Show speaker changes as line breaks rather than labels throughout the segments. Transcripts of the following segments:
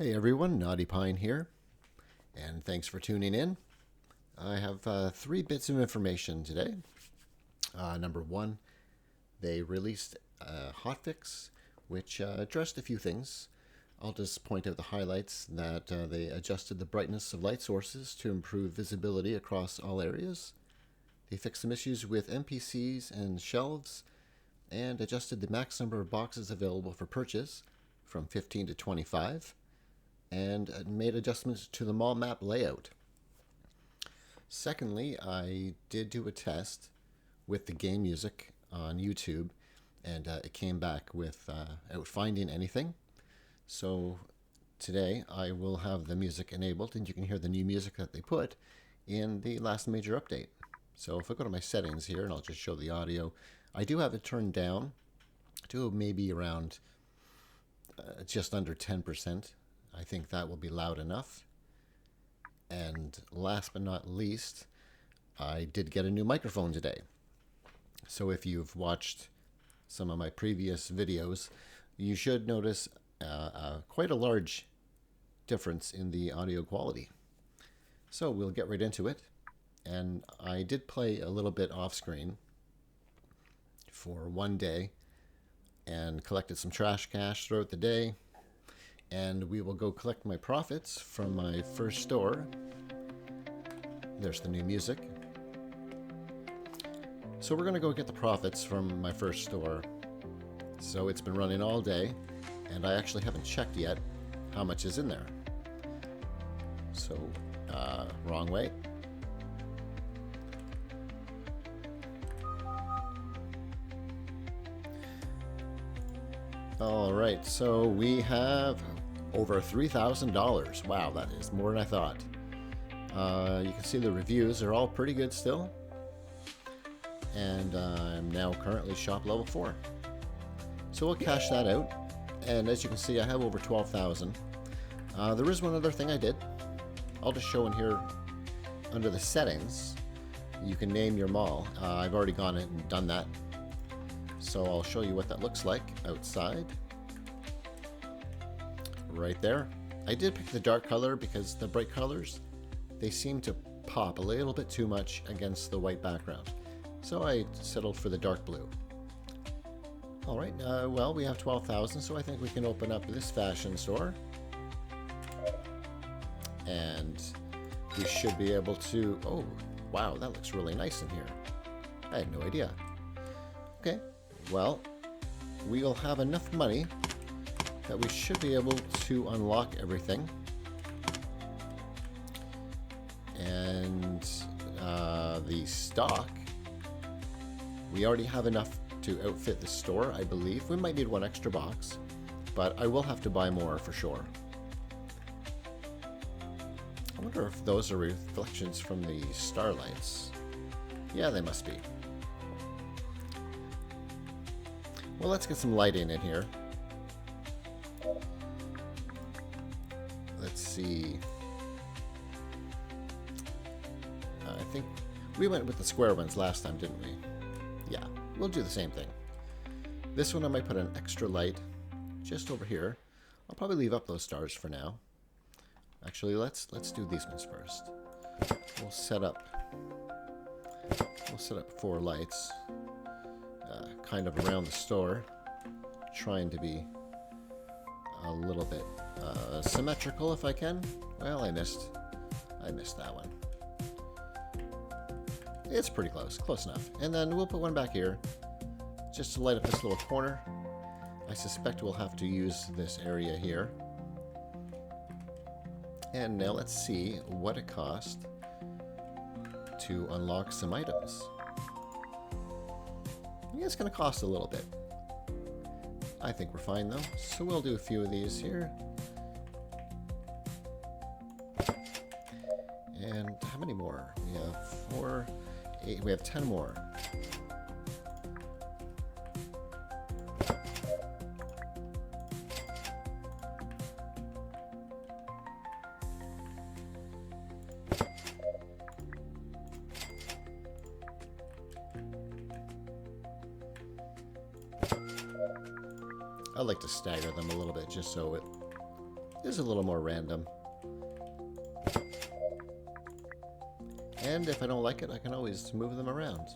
Hey everyone, Naughty Pine here, and thanks for tuning in. I have three bits of information today. Number one, they released a hotfix which addressed a few things. I'll just point out the highlights that they adjusted the brightness of light sources to improve visibility across all areas. They fixed some issues with NPCs and shelves, and adjusted the max number of boxes available for purchase from 15 to 25. And made adjustments to the mall map layout. Secondly, I did do a test with the game music on YouTube, and it came back without finding anything. So today I will have the music enabled, and you can hear the new music that they put in the last major update. So if I go to my settings here, and I'll just show the audio, I do have it turned down to maybe around just under 10%. I think that will be loud enough. And last but not least, I did get a new microphone today. So if you've watched some of my previous videos, you should notice quite a large difference in the audio quality. So we'll get right into it. And I did play a little bit off screen for one day and collected some trash cash throughout the day. And we will go collect my profits from my first store. There's the new music. So we're going to go get the profits from my first store. So it's been running all day, and I actually haven't checked yet how much is in there. So, wrong way. All right, so we have over $3,000. Wow, that is more than I thought. You can see the reviews are all pretty good still. And I'm now currently shop level 4. So we'll cash that out. And as you can see, I have over 12,000. There is one other thing I did. I'll just show in here under the settings. You can name your mall. I've already gone in and done that. So I'll show you what that looks like outside. Right there. I did pick the dark color because the bright colors, they seem to pop a little bit too much against the white background. So I settled for the dark blue. Alright, well, we have 12,000, so I think we can open up this fashion store. And we should be able to... Oh, wow, that looks really nice in here. I had no idea. Okay, well, we'll have enough money that we should be able to unlock everything. And the stock, we already have enough to outfit the store, I believe. We might need one extra box, but I will have to buy more for sure. I wonder if those are reflections from the starlights. Yeah, they must be. Well, let's get some lighting in here. Let's see. I think we went with the square ones last time, didn't we? Yeah, we'll do the same thing. This one I might put an extra light just over here. I'll probably leave up those stars for now. Actually, let's do these ones first. We'll set up 4 lights, kind of around the store, trying to be a little bit symmetrical if I can. Well, I missed that one. It's pretty close enough. And then we'll put one back here, just to light up this little corner. I suspect we'll have to use this area here. And now let's see what it costs to unlock some items. Yeah, it's going to cost a little bit. I think we're fine though. So we'll do a few of these here. And how many more? We have 4, 8, we have 10 more. I like to stagger them a little bit just so it is a little more random. And if I don't like it, I can always move them around.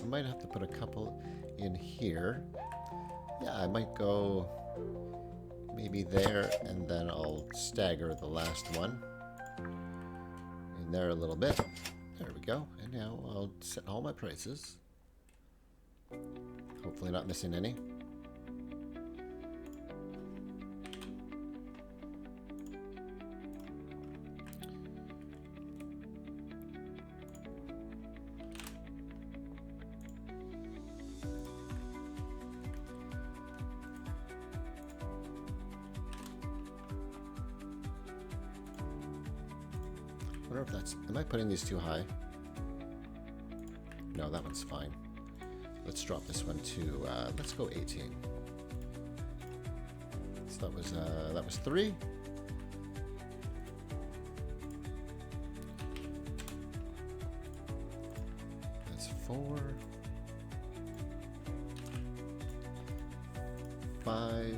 I might have to put a couple in here. Yeah, I might go maybe there, and then I'll stagger the last one in there a little bit. There we go. And now I'll set all my prices. Hopefully not missing any. I wonder if that's... Am I putting these too high? No, that one's fine. Let's drop this one to... let's go 18. So that was 3. That's 4. 5.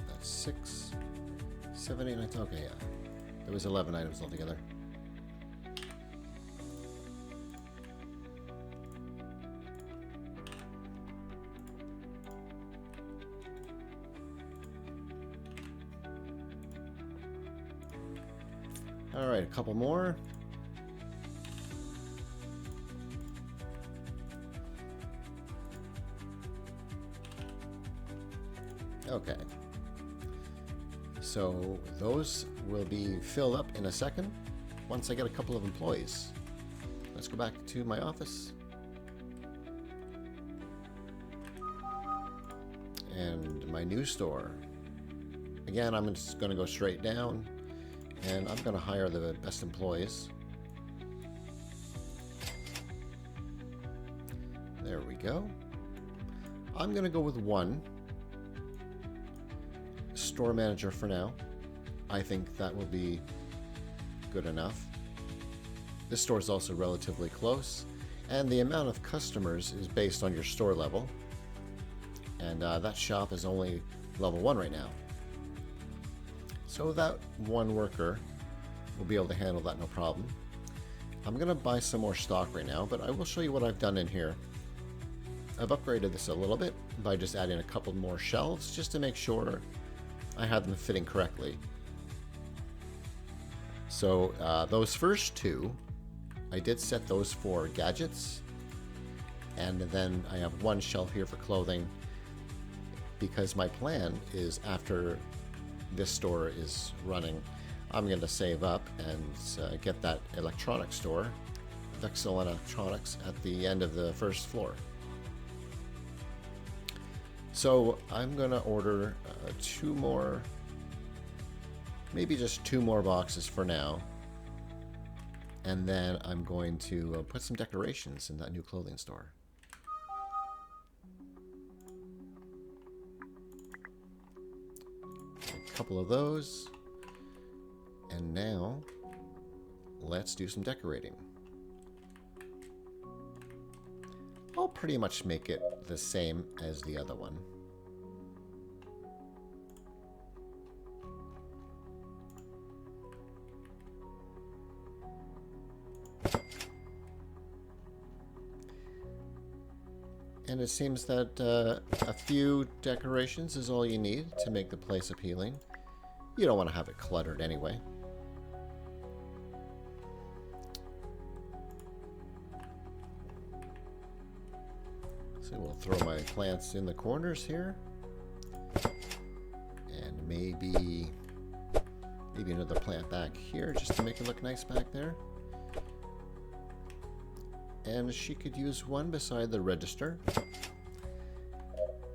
That's 6. 7, 8, 9. Okay, yeah. There was 11 items altogether. All right, a couple more. Okay. So those will be filled up in a second once I get a couple of employees. Let's go back to my office. And my new store. Again, I'm just going to go straight down. And I'm going to hire the best employees. There we go. I'm going to go with one store manager for now. I think that will be good enough. This store is also relatively close, and the amount of customers is based on your store level. And that shop is only level 1 right now. So that one worker will be able to handle that no problem. I'm going to buy some more stock right now, but I will show you what I've done in here. I've upgraded this a little bit by just adding a couple more shelves just to make sure I have them fitting correctly. So those first 2, I did set those for gadgets. And then I have one shelf here for clothing, because my plan is after this store is running, I'm going to save up and get that electronics store, Vexel Electronics, at the end of the first floor. So I'm going to order 2 more, maybe just 2 more boxes for now. And then I'm going to put some decorations in that new clothing store. A couple of those. And now, let's do some decorating. I'll pretty much make it the same as the other one. And it seems that a few decorations is all you need to make the place appealing. You don't want to have it cluttered anyway. So we'll throw my plants in the corners here. And maybe another plant back here just to make it look nice back there. And she could use one beside the register.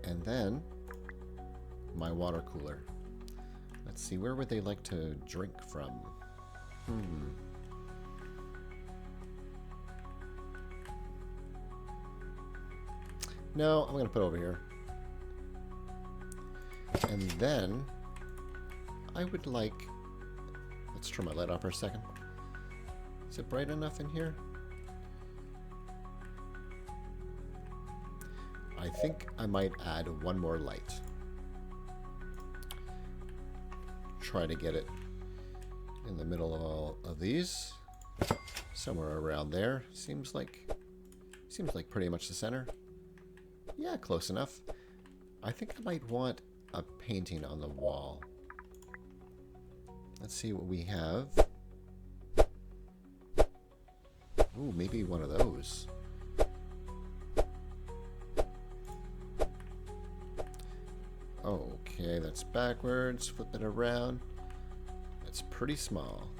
And then my water cooler. Let's see, where would they like to drink from? No, I'm going to put it over here. And then I would like... Let's turn my light off for a second. Is it bright enough in here? I think I might add one more light. Try to get it in the middle of all of these. Somewhere around there. Seems like pretty much the center. Yeah, close enough. I think I might want a painting on the wall. Let's see what we have. Ooh, maybe one of those. Okay, that's backwards. Flip it around. It's pretty small.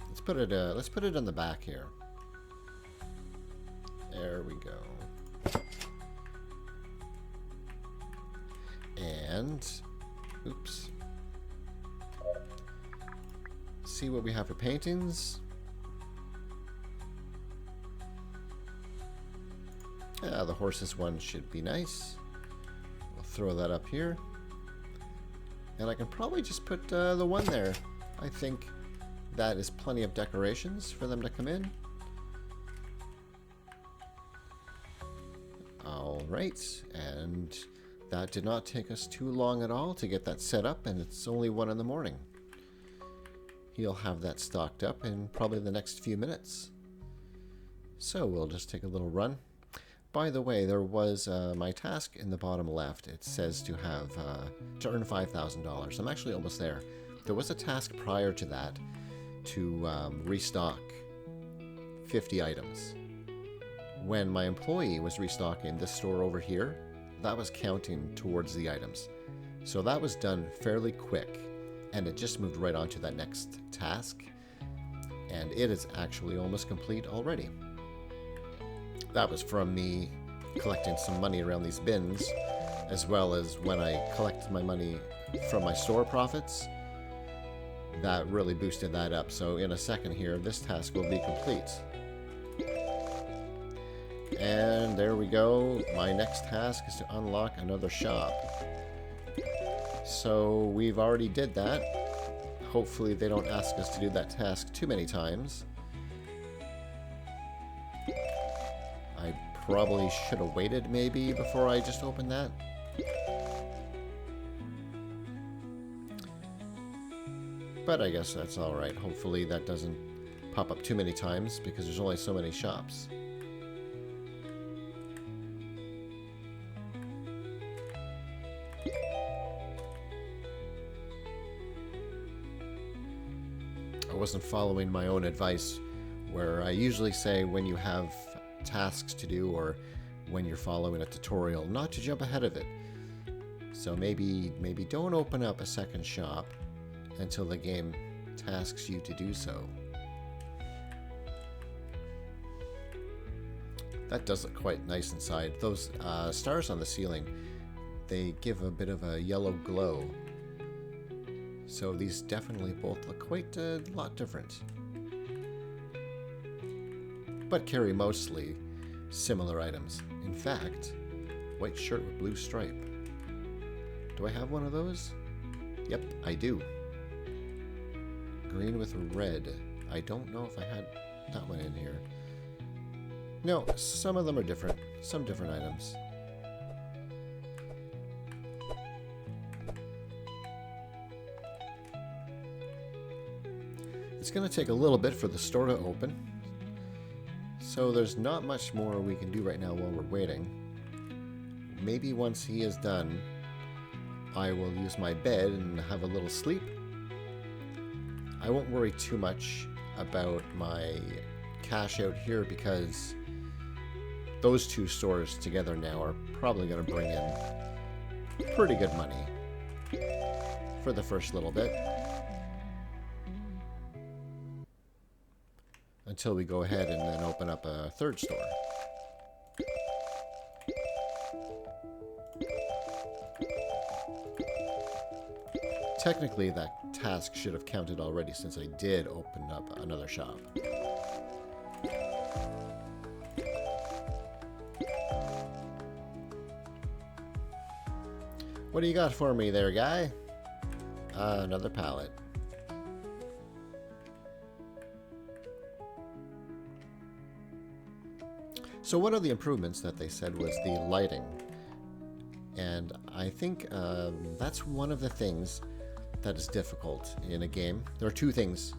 Let's put it on the back here. There we go. And, oops. See what we have for paintings. Yeah, the horses one should be nice. We'll throw that up here. And I can probably just put the one there. I think that is plenty of decorations for them to come in. Alright, and that did not take us too long at all to get that set up, and it's only 1 in the morning. He'll have that stocked up in probably the next few minutes. So we'll just take a little run. By the way, there was my task in the bottom left. It says to have to earn $5,000. I'm actually almost there. There was a task prior to that to restock 50 items. When my employee was restocking this store over here, that was counting towards the items. So that was done fairly quick, and it just moved right on to that next task. And it is actually almost complete already. That was from me collecting some money around these bins, as well as when I collected my money from my store profits. That really boosted that up. So in a second here, this task will be complete. And there we go. My next task is to unlock another shop. So we've already did that. Hopefully they don't ask us to do that task too many times. I probably should have waited maybe before I just opened that. But I guess that's alright. Hopefully that doesn't pop up too many times because there's only so many shops. I wasn't following my own advice, where I usually say when you have tasks to do or when you're following a tutorial not to jump ahead of it. So maybe don't open up a second shop until the game tasks you to do so. That does look quite nice inside. Those stars on the ceiling, they give a bit of a yellow glow. So these definitely both look quite a lot different. But carry mostly similar items. In fact, white shirt with blue stripe. Do I have one of those? Yep, I do. Green with red. I don't know if I had that one in here. No, some of them are different. Some different items. It's going to take a little bit for the store to open. So there's not much more we can do right now while we're waiting. Maybe once he is done, I will use my bed and have a little sleep. I won't worry too much about my cash out here because those two stores together now are probably going to bring in pretty good money for the first little bit. Until we go ahead and then open up a third store. Technically, that task should have counted already since I did open up another shop. What do you got for me there, guy? Another pallet. So one of the improvements that they said was the lighting. And I think that's one of the things that is difficult in a game. There are two things,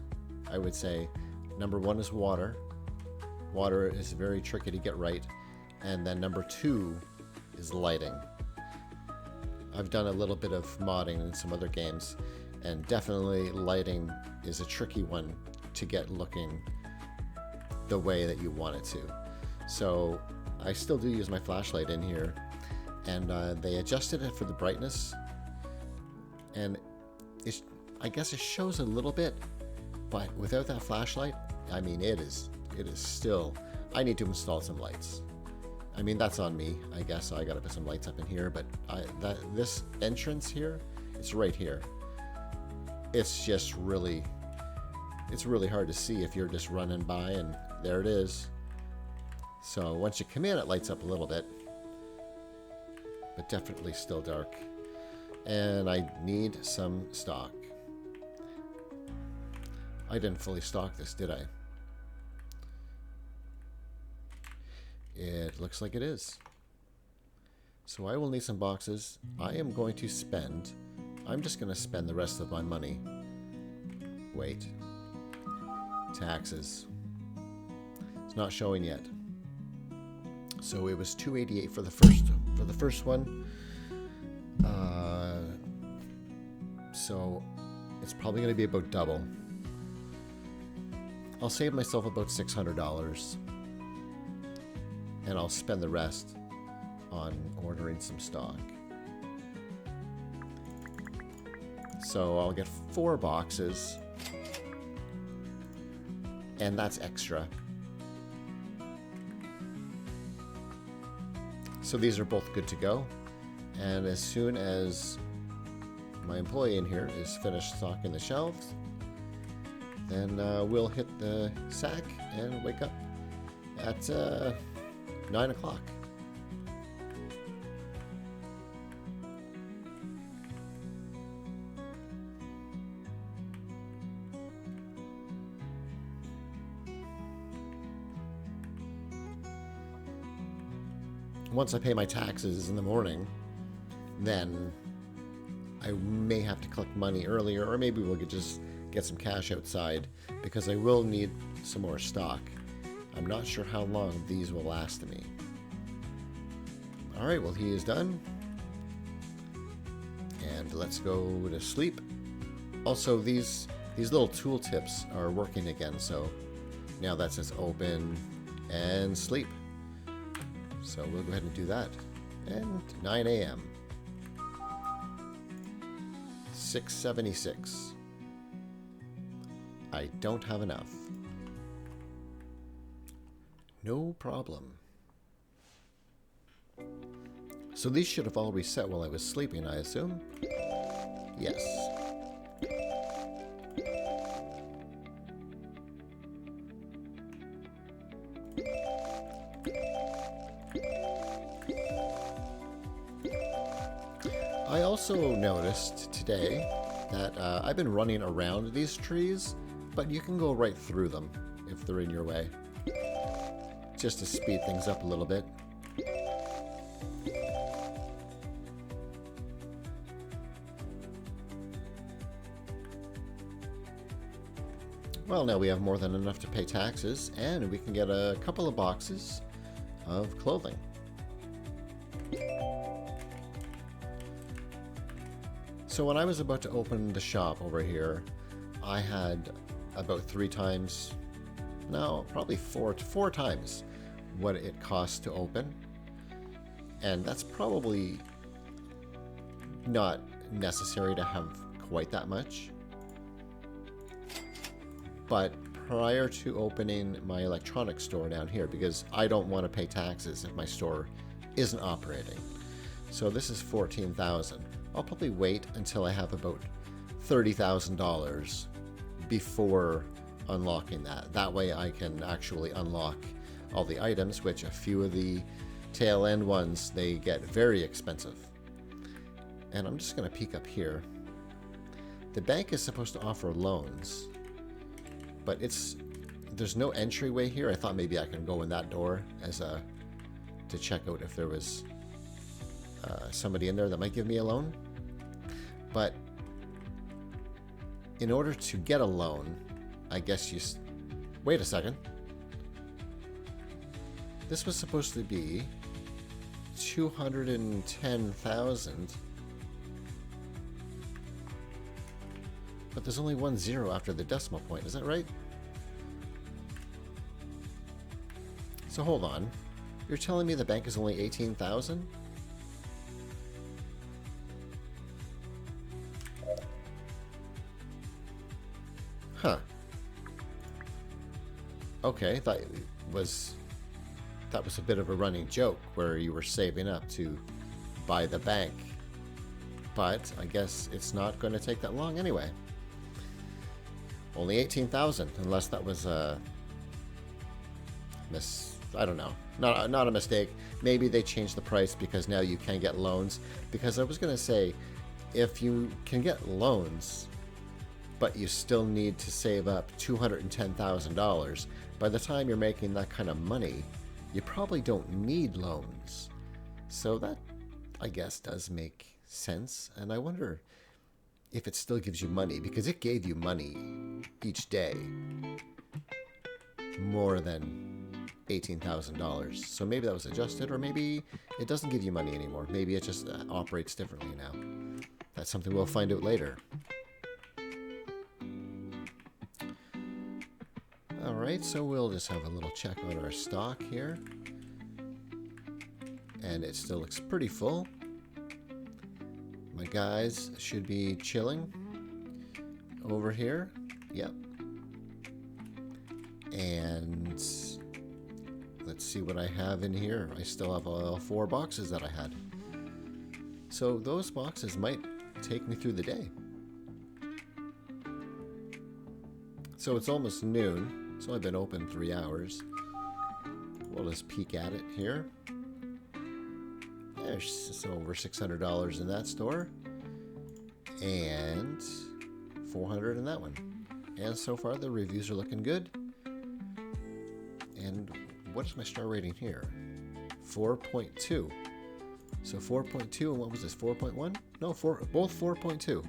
I would say. Number one is water. Water is very tricky to get right. And then number two is lighting. I've done a little bit of modding in some other games, and definitely lighting is a tricky one to get looking the way that you want it to. So I still do use my flashlight in here, and they adjusted it for the brightness, and I guess it shows a little bit, but without that flashlight, I mean, it is still, I need to install some lights. I mean, that's on me. I guess I gotta put some lights up in here, but this entrance here, it's right here. It's just really, it's really hard to see if you're just running by, and there it is. So once you come in, it lights up a little bit, but definitely still dark. And I need some stock. I didn't fully stock this, did I? It looks like it is. So I will need some boxes. I'm just going to spend the rest of my money. Wait. Taxes. It's not showing yet. So it was $288 for the first one. So it's probably going to be about double. I'll save myself about $600. And I'll spend the rest on ordering some stock. So I'll get 4 boxes, and that's extra. So these are both good to go, and as soon as my employee in here is finished stocking the shelves, then we'll hit the sack and wake up at 9 o'clock. Once I pay my taxes in the morning, then I may have to collect money earlier, or maybe we'll just get some cash outside, because I will need some more stock. I'm not sure how long these will last me. Alright, well, he is done. And let's go to sleep. Also, these little tooltips are working again, so now that says open and sleep. So we'll go ahead and do that. And 9 a.m. 676. I don't have enough. No problem. So these should have all reset while I was sleeping, I assume? Yes. I also noticed today that I've been running around these trees, but you can go right through them if they're in your way. Just to speed things up a little bit. Well, now we have more than enough to pay taxes, and we can get a couple of boxes of clothing. So when I was about to open the shop over here, I had about 3 times, no, probably four times what it costs to open. And that's probably not necessary to have quite that much. But prior to opening my electronics store down here, because I don't want to pay taxes if my store isn't operating. So this is $14,000. I'll probably wait until I have about $30,000 before unlocking that. That way I can actually unlock all the items, which a few of the tail end ones, they get very expensive. And I'm just going to peek up here. The bank is supposed to offer loans, but there's no entryway here. I thought maybe I can go in that door to check out if there was somebody in there that might give me a loan. But in order to get a loan, I guess you... Wait a second. This was supposed to be 210,000. But there's only 1 0 after the decimal point. Is that right? So hold on. You're telling me the bank is only 18,000? Huh. Okay, that was a bit of a running joke where you were saving up to buy the bank. But I guess it's not going to take that long anyway. Only 18,000, unless that was a I don't know. Not a mistake. Maybe they changed the price because now you can get loans. Because I was going to say, if you can get loans, but you still need to save up $210,000, by the time you're making that kind of money, you probably don't need loans. So that, I guess, does make sense. And I wonder if it still gives you money, because it gave you money each day more than $18,000. So maybe that was adjusted, or maybe it doesn't give you money anymore. Maybe it just operates differently now. That's something we'll find out later. Alright, so we'll just have a little check on our stock here. And it still looks pretty full. My guys should be chilling over here. Yep. And let's see what I have in here. I still have all 4 boxes that I had. So those boxes might take me through the day. So it's almost noon. So I've been open 3 hours. We'll just peek at it here. There's over $600 in that store. And $400 in that one. And so far the reviews are looking good. And what is my star rating here? 4.2. So 4.2, and what was this, 4.1? No, both 4.2.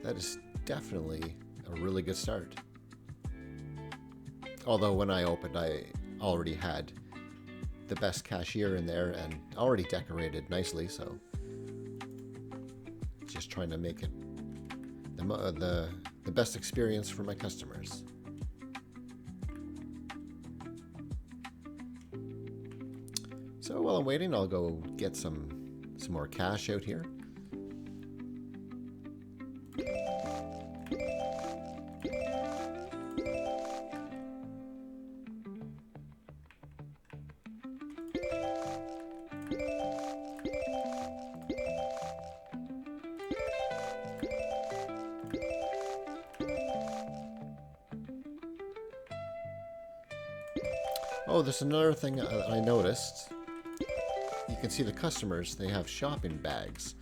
That is definitely a really good start. Although when I opened, I already had the best cashier in there and already decorated nicely, so just trying to make it the best experience for my customers. So while I'm waiting, I'll go get some more cash out here. Oh, there's another thing I noticed. You can see the customers, they have shopping bags.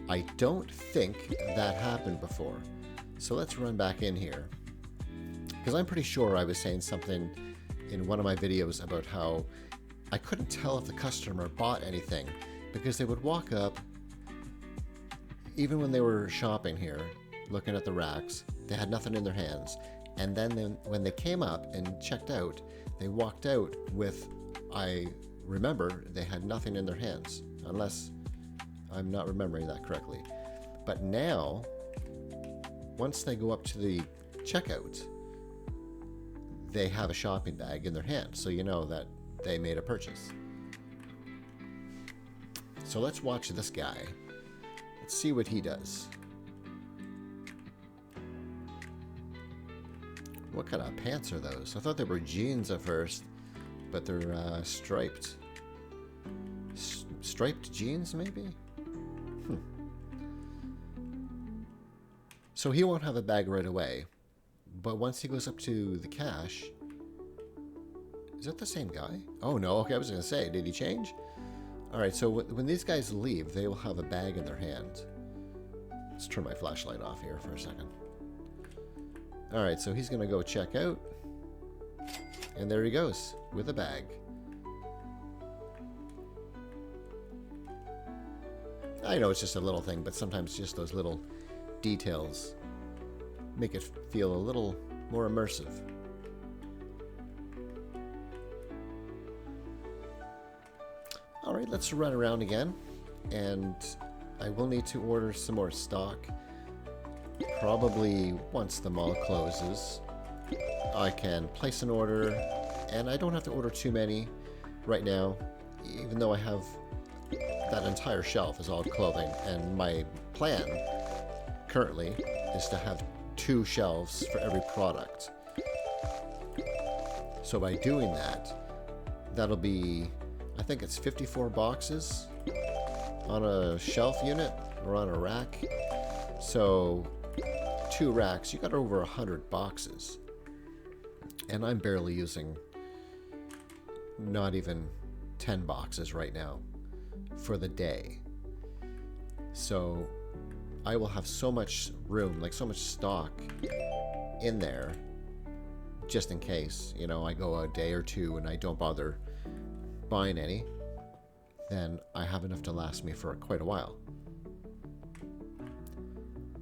I don't think that happened before. So let's run back in here. Because I'm pretty sure I was saying something in one of my videos about how I couldn't tell if the customer bought anything because they would walk up, even when they were shopping here, looking at the racks, they had nothing in their hands. And then when they came up and checked out, they walked out with, I remember, they had nothing in their hands, unless I'm not remembering that correctly. But now, once they go up to the checkout, they have a shopping bag in their hand, so you know that they made a purchase. So let's watch this guy. Let's see what he does. What kind of pants are those? I thought they were jeans at first, but they're striped. Striped jeans, maybe? So he won't have a bag right away, but once he goes up to the cache, is that the same guy? Oh no, okay, I was going to say, did he change? Alright, so when these guys leave, they will have a bag in their hand. Let's turn my flashlight off here for a second. Alright, so he's going to go check out. And there he goes, with a bag. I know it's just a little thing, but sometimes just those little details make it feel a little more immersive. Alright, let's run around again. And I will need to order some more stock. Probably once the mall closes, I can place an order, and I don't have to order too many right now, even though I have that entire shelf is all clothing, and my plan currently is to have 2 shelves for every product. So by doing that, that'll be, I think it's 54 boxes on a shelf unit or on a rack. So 2 racks, you got over 100 boxes. And I'm barely using not even 10 boxes right now for the day. So I will have so much room, like so much stock in there, just in case, you know, I go a day or two and I don't bother buying any, then I have enough to last me for quite a while.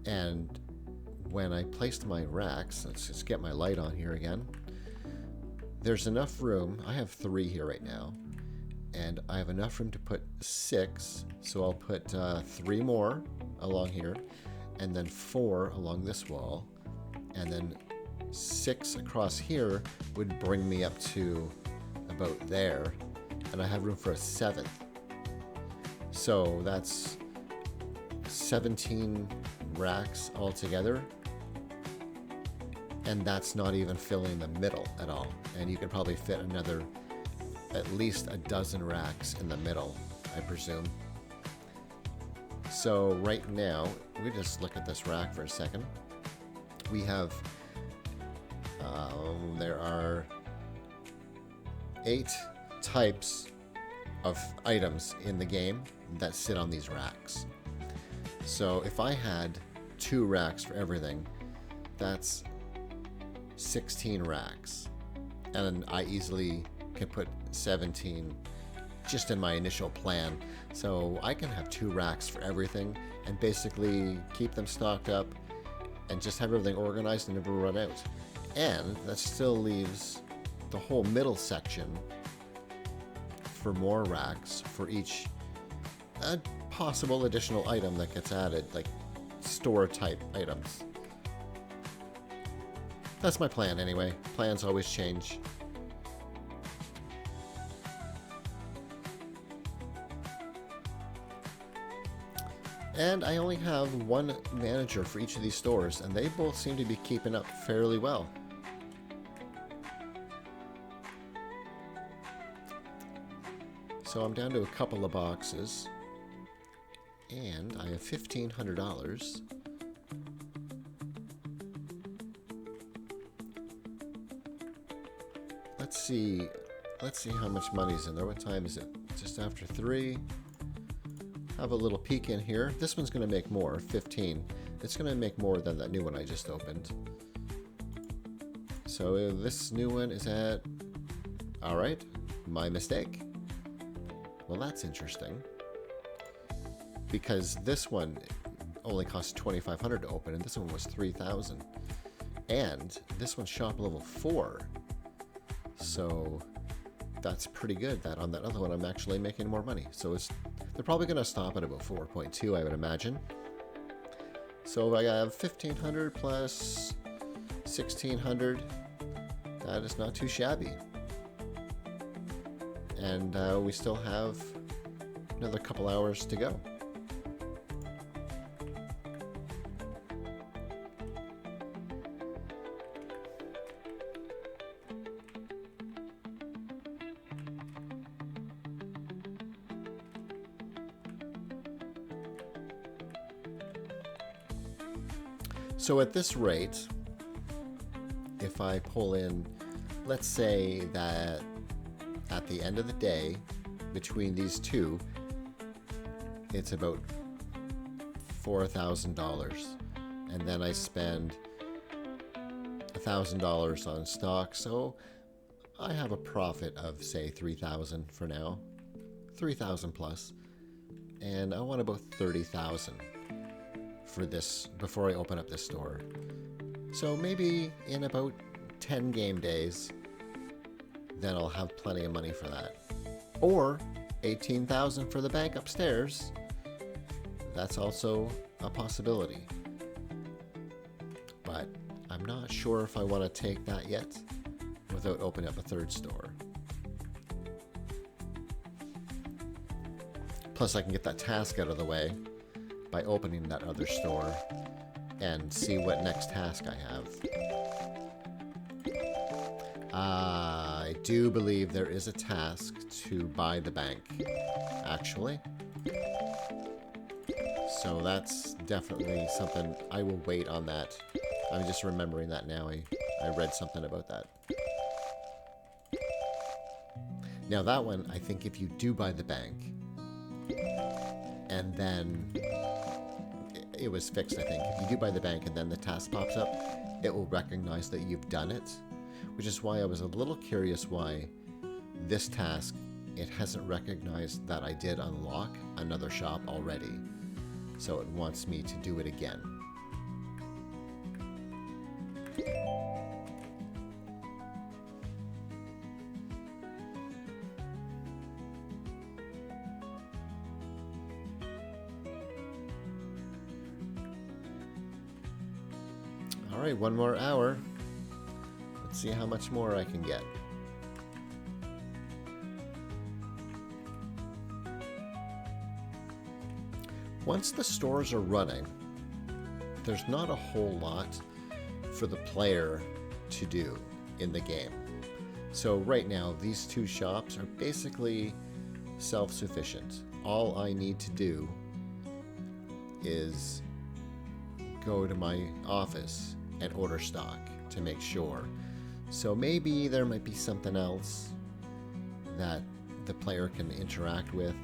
And when I placed my racks, let's just get my light on here again. There's enough room. I have 3 here right now, and I have enough room to put 6. So I'll put 3 more along here, and then 4 along this wall, and then 6 across here would bring me up to about there, and I have room for a 7th. So that's 17 racks altogether, and that's not even filling the middle at all. And you can probably fit another at least a dozen racks in the middle, I presume. So right now, we just look at this rack for a second. We have, there are 8 types of items in the game that sit on these racks. So if I had 2 racks for everything, that's 16 racks. And I easily can put 17 just in my initial plan. So I can have 2 racks for everything and basically keep them stocked up and just have everything organized and never run out. And that still leaves the whole middle section for more racks for each possible additional item that gets added, like store type items. That's my plan anyway. Plans always change. And I only have 1 manager for each of these stores, and they both seem to be keeping up fairly well. So I'm down to a couple of boxes, and I have $1,500. Let's see how much money's in there. What time is it? Just after 3. Have a little peek in here. This one's going to make more, 15. It's going to make more than that new one I just opened. So this new one is at, all right, my mistake. Well, that's interesting, because this one only cost $2,500 to open, and this one was $3,000, and this one's shop level 4. So that's pretty good. That on that other one, I'm actually making more money. So they're probably going to stop at about 4.2, I would imagine. So I have 1,500 plus 1,600. That is not too shabby. And we still have another couple hours to go. So at this rate, if I pull in, let's say that at the end of the day, between these two, it's about $4,000. And then I spend $1,000 on stock, so I have a profit of, say, $3,000 for now. $3,000 plus. And I want about $30,000 for this before I open up this store. So maybe in about 10 game days, then I'll have plenty of money for that. Or $18,000 for the bank upstairs. That's also a possibility. But I'm not sure if I want to take that yet without opening up a third store. Plus I can get that task out of the way by opening that other store and see what next task I have. I do believe there is a task to buy the bank, actually. So that's definitely something. I will wait on that. I'm just remembering that now. I read something about that. Now that one, I think if you do buy the bank, and then it was fixed, I think. If you do buy the bank and then the task pops up, it will recognize that you've done it, which is why I was a little curious why this task, it hasn't recognized that I did unlock another shop already. So it wants me to do it again. All right, one more hour. Let's see how much more I can get. Once the stores are running, there's not a whole lot for the player to do in the game. So right now, these two shops are basically self-sufficient. All I need to do is go to my office and order stock to make sure. So maybe there might be something else that the player can interact with.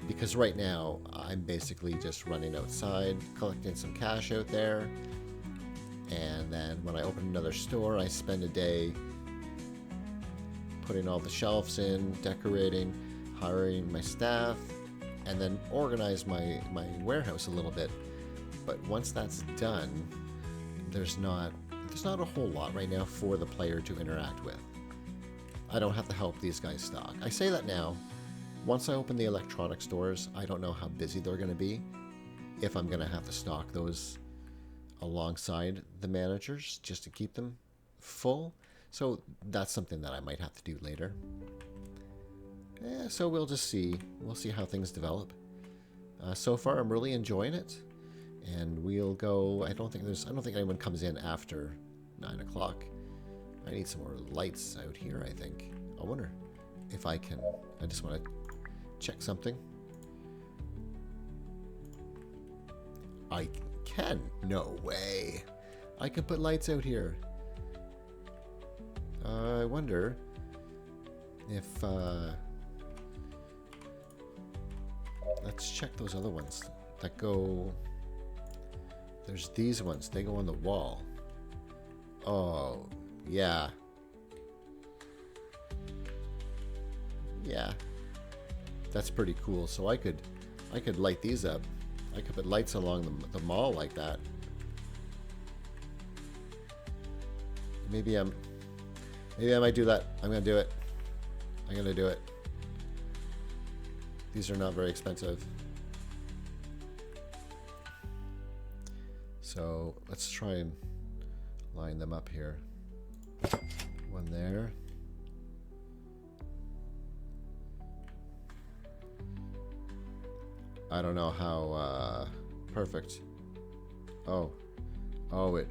Because right now, I'm basically just running outside, collecting some cash out there, and then when I open another store, I spend a day putting all the shelves in, decorating, hiring my staff, and then organize my warehouse a little bit. But once that's done, there's not a whole lot right now for the player to interact with. I don't have to help these guys stock. I say that now. Once I open the electronic stores, I don't know how busy they're going to be, if I'm going to have to stock those alongside the managers just to keep them full. So that's something that I might have to do later. So we'll just see. We'll see how things develop. So far, I'm really enjoying it, and we'll go. I don't think anyone comes in after 9 o'clock. I need some more lights out here, I think. I wonder if I can. I just want to check something. I can. No way. I can put lights out here. I wonder if let's check those other ones that go. There's these ones. They go on the wall. Oh, yeah. Yeah. That's pretty cool. So I could light these up. I could put lights along the mall like that. Maybe I might do that. I'm gonna do it. I'm gonna do it. These are not very expensive. So let's try and line them up here. One there. I don't know how perfect. Oh, it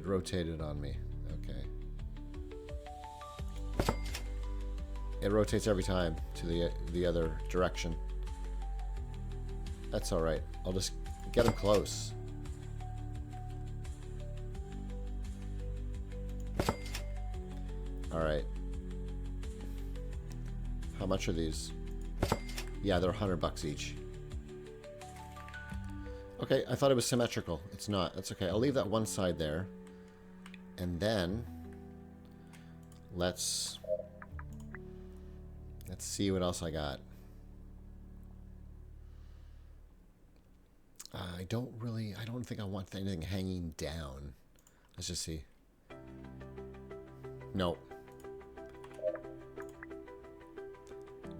rotated on me. Okay. It rotates every time to the other direction. That's all right. I'll just get them close. Alright. How much are these? Yeah, they're $100 each. Okay, I thought it was symmetrical. It's not. That's okay. I'll leave that one side there. And then let's see what else I got. I don't think I want anything hanging down. Let's just see. No.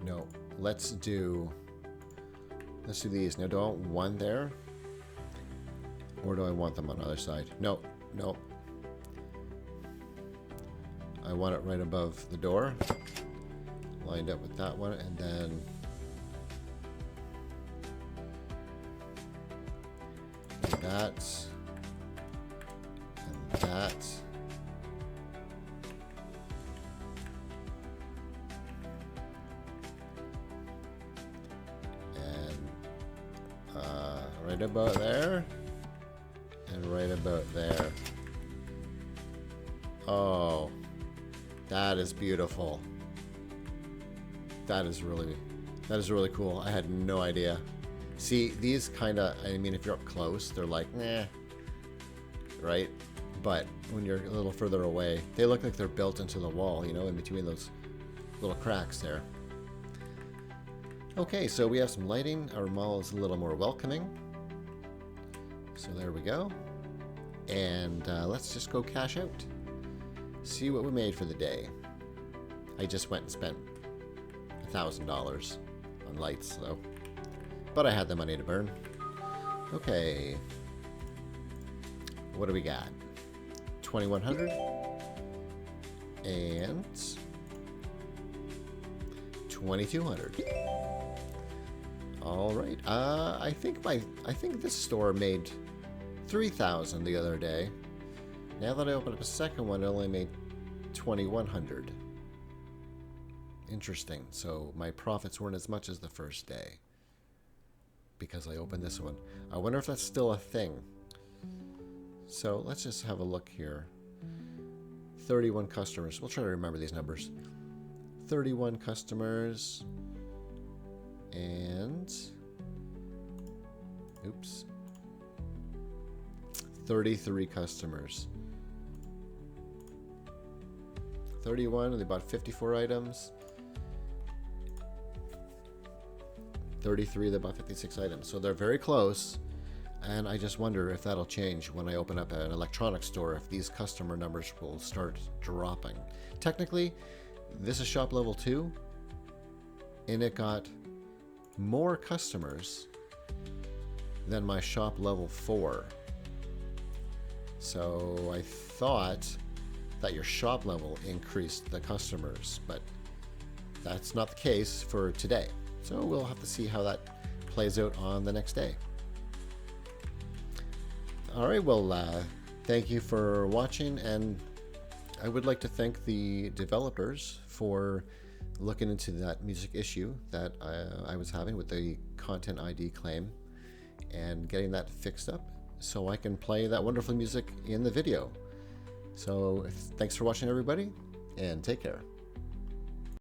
No. Let's do these. Now, do I want one there? Or do I want them on the other side? No. No. I want it right above the door. Lined up with that one, and then that, and that, and right about there, and right about there. Oh, that is beautiful. That is really cool. I had no idea. See, these kind of, I mean, if you're up close, they're like, nah, right? But when you're a little further away, they look like they're built into the wall, you know, in between those little cracks there. Okay, so we have some lighting. Our mall is a little more welcoming. So there we go. And let's just go cash out. See what we made for the day. I just went and spent $1,000 on lights, though. But I had the money to burn. Okay. What do we got? 2,100 and 2,200. All right. I think this store made 3,000 the other day. Now that I opened up a second one, it only made 2,100. Interesting. So my profits weren't as much as the first day because I opened this one. I wonder if that's still a thing. So let's just have a look here. 31 customers. We'll try to remember these numbers. 31 customers and oops. 33 customers. 31, and they bought 54 items. 33, they bought 56 items. So they're very close. And I just wonder if that'll change when I open up an electronics store, if these customer numbers will start dropping. Technically, this is shop level 2, and it got more customers than my shop level 4. So I thought that your shop level increased the customers, but that's not the case for today. So we'll have to see how that plays out on the next day. All right, well, thank you for watching, and I would like to thank the developers for looking into that music issue that I was having with the content ID claim and getting that fixed up so I can play that wonderful music in the video. So thanks for watching, everybody, and take care.